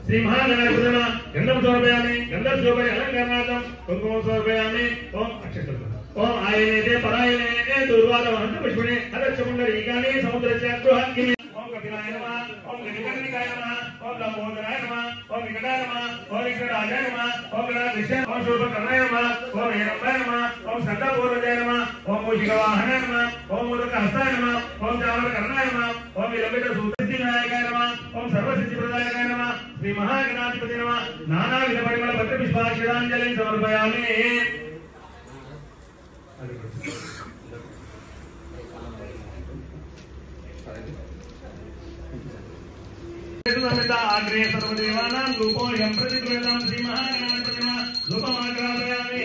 श्री महागणाधिपति नमः गंधम समर्पयामि गंधम समर्पय अलंकारनाथं कुंकुमं समर्पयामि ओम अक्षतः ओम आयने परायणे दुर्वादवहन्त पुष्पणे अदक्षपुण्डरीकानि समुद्रस्याग्रहाग्नि ओम कपिलाय नमः ओम गणिकर्णिकाय नमः ओम लंबोदराय नमः ओम विकटाय नमः ओम विकटाय नमः ओम गणाधीशाय ओम शूर्पकर्णाय नमः ओम हेरम्बाय नमः ओम सन्दापूर्वजाय नमः ओम मूषिकवाहनाय नमः ओम मोदकहस्ताय नमः ओम चामरकर्णाय नमः ओम विलंबितसूत्रसिद्धिविनायकाय नमः ओम सर्वसिद्धिप्रदायकाय नमः श्री महागणाधिपति नमः नानाविध परिमल पत्र पुष्पाक्षरांजलिं समर्पयामि आग्रे सर्वदेवानां रूपो यं प्रतिगृहीतं श्री महागणाधिपति नमः रूपमाग्रापयामि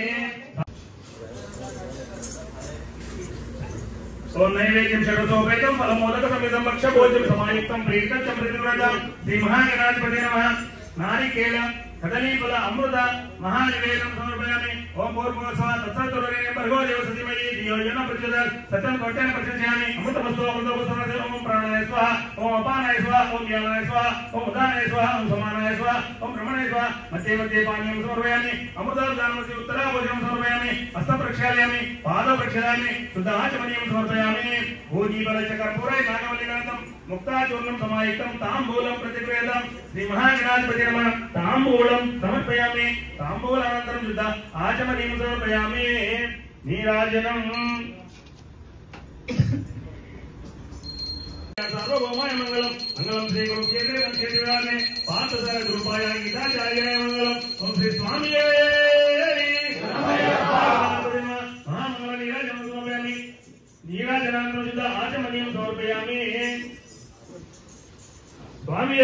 ओम नैवेद्यं षडसोपेतं फलमोदकसमितं भक्ष्यभोज्यं समायुक्तं प्रीतं च प्रतिगृहीतं श्री महागणाधिपति नमः नारिकेल कदलीफल अमृत महानिवेदनं समर्पयामि ओम पूर्वस्वा तत्सत्तुरेण भर्गो देवसतिमयी धियोजन प्रचोदयात् सत्यं कोट्यान् प्रचोदयामि अमृतमस्तु अमृतमस्तु ओम प्राणाय स्वाहा ओम अपानाय स्वाहा ओम ज्ञानाय स्वाहा ओम उदानाय स्वाहा ओम समानाय स्वाहा ओम ब्रह्मणाय स्वाहा मध्ये मध्ये पानीयं समर्पयामि अमृतदानमस्य उत्तराभोजनं समर्पयामि हस्तं प्रक्षालयामि पादं प्रक्षालयामि शुद्धाचमनीयं समर्पयामि भोजीबलचकर्पूरै नागवल्लीनाथं मुक्ताचूर्णं समायुक्तं ताम्बूलं प्रतिगृहीतं श्री महागणाधिपति नमः ताम्बूलं समर्पयामि ताम्बूलानन्तरं शुद्ध आचमनीयं समर्पयामि नीराजनं सर्वभौमाय मंगलम मंगलम श्री गुरु केन्द्रे पार्थसारथि रूपाय गीताचार्याय मंगलम ओम श्री स्वामी महामंगल नीराजनं समर्पयामि नीराजनानन्तरं शुद्ध आचमनीयं समर्पयामि स्वामी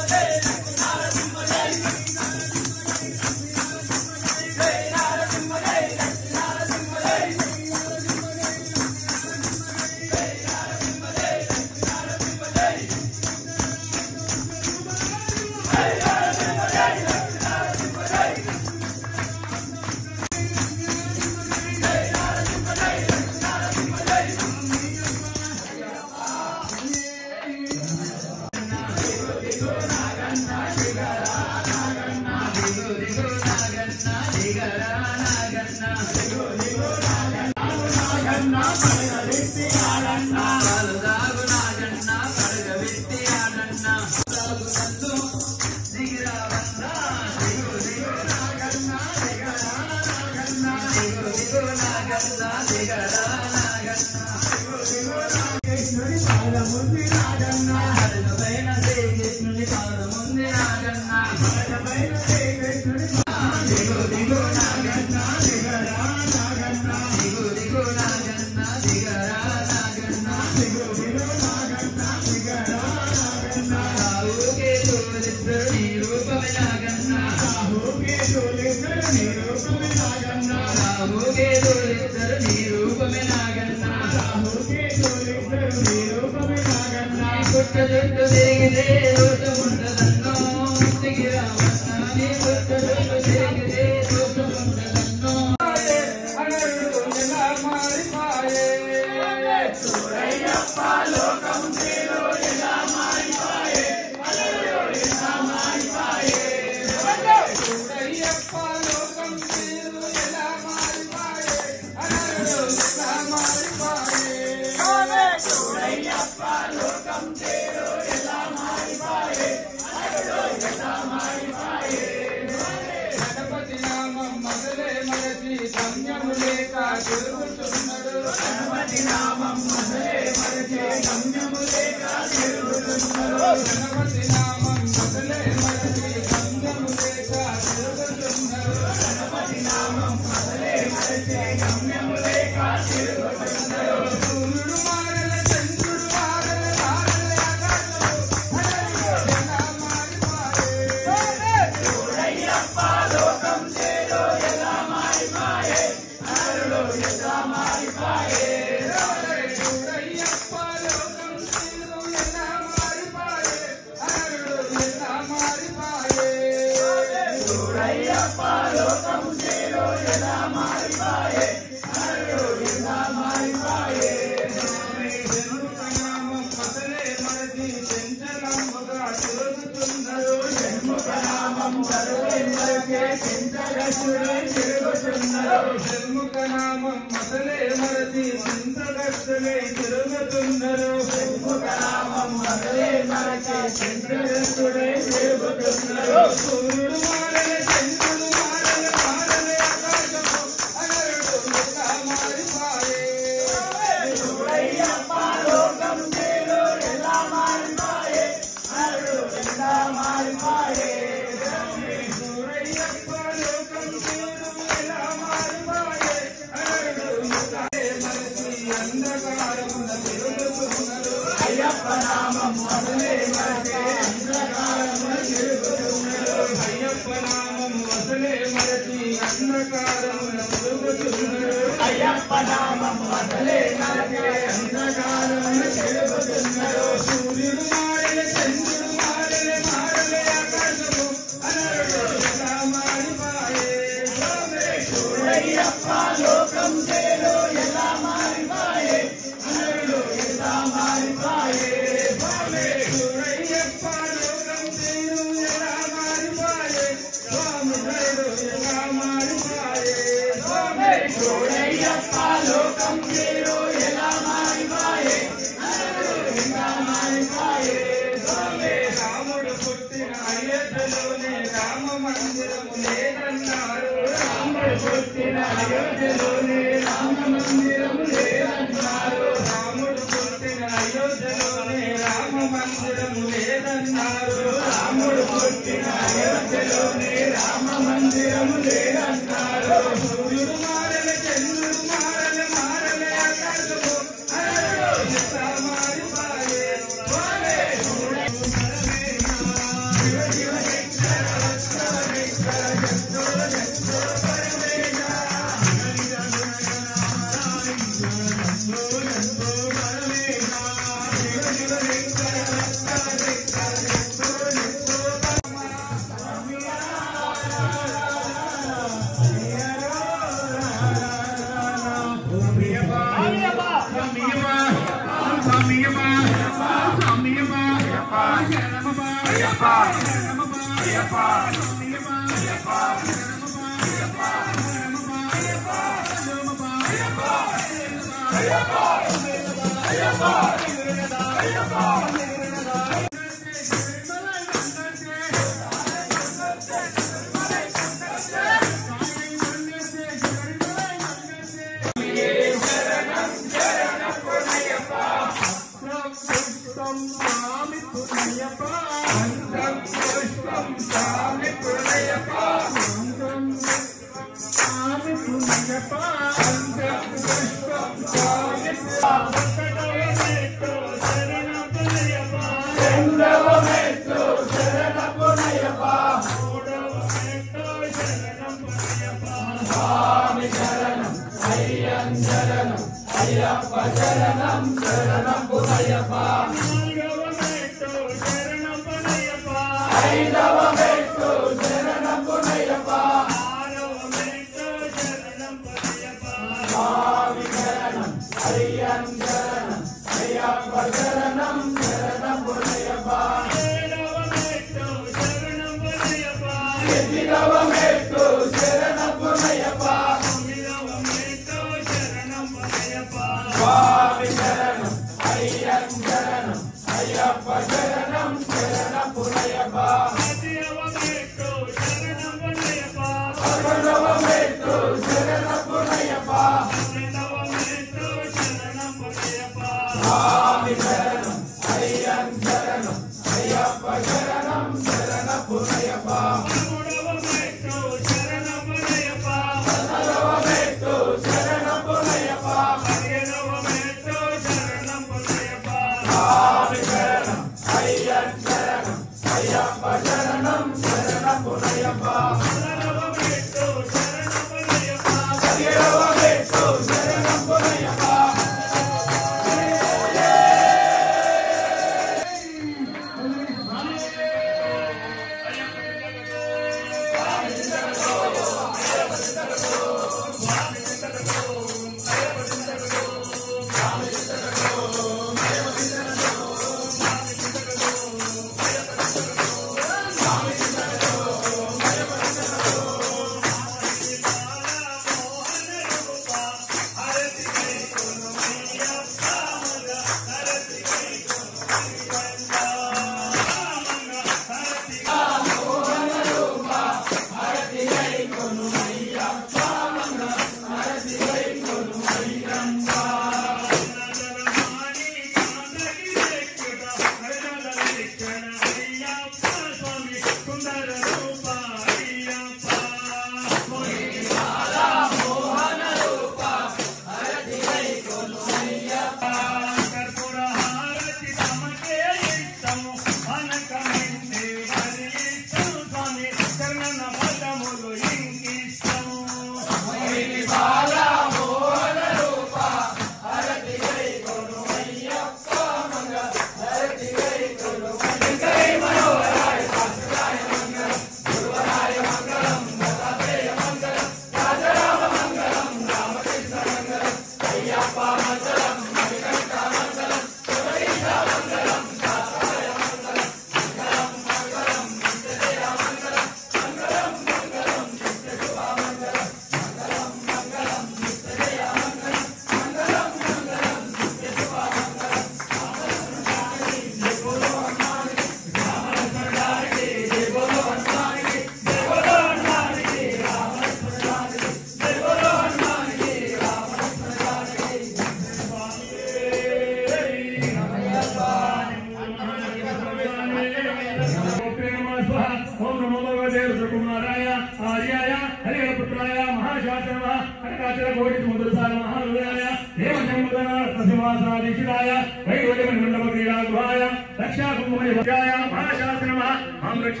आर्याय हरिहरपुत्राय महाशासनः कनकाचलकोटिसमुद्रसार महारुद्राय देवशम्भुधनाथसिंहासनाधीशिताय वैवल्यमण्डलक्रीडागृहाय रक्षाकुम्भमणिभद्राय महाशासनः मां रक्ष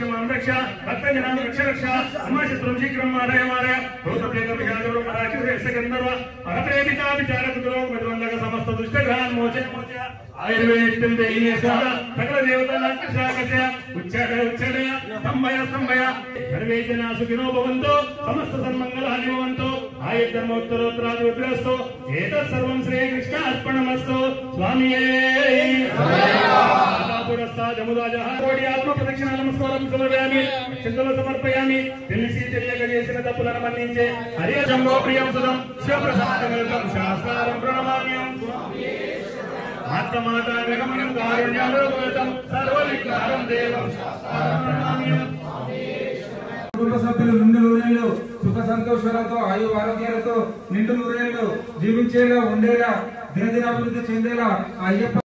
भक्तजनां रक्ष अमशत्रुं शीघ्रं मारय भूतप्रेतपिशाचगन्धर्व परप्रेमिका विचारकुतुलोकमद्वन्दक समस्त दुष्टग्रहान् मोचय आयुर्वेदितं देहिने स्वाहा सकल देवतानां उच्चाटय संभय सर्वे जना सुखिनो भवन्तु समस्त सन्मङ्गलानि भवन्तु आयुर्धर्मोत्तरोत्तरादिवृद्धिरस्तु एतत् सर्वं श्रीकृष्णार्पणमस्तु स्वामिये पुरस्ता जमुदाजः कोटि आत्मप्रदक्षिणा नमस्कारं समर्पयामि चिन्तनं समर्पयामि తెలిసి తెలియక చేసిన తప్పులను మన్నించే హరి జంబో ప్రియం సుదం శివప్రసాదకరం శాస్త్రారం ప్రణమామ్యం ఆత్మమాతాగమనం కారుణ్యాలోకం సర్వవిఘ్నారం దేవం ప్రణమామ్యం కుటుంబ సభ్యులు నిండు నూరేళ్లు సుఖ సంతోషాలతో ఆయు ఆరోగ్యాలతో నిండు నూరేళ్లు జీవించేలా ఉండేలా దినదినాభివృద్ధి చెందేలా అయ్యప్ప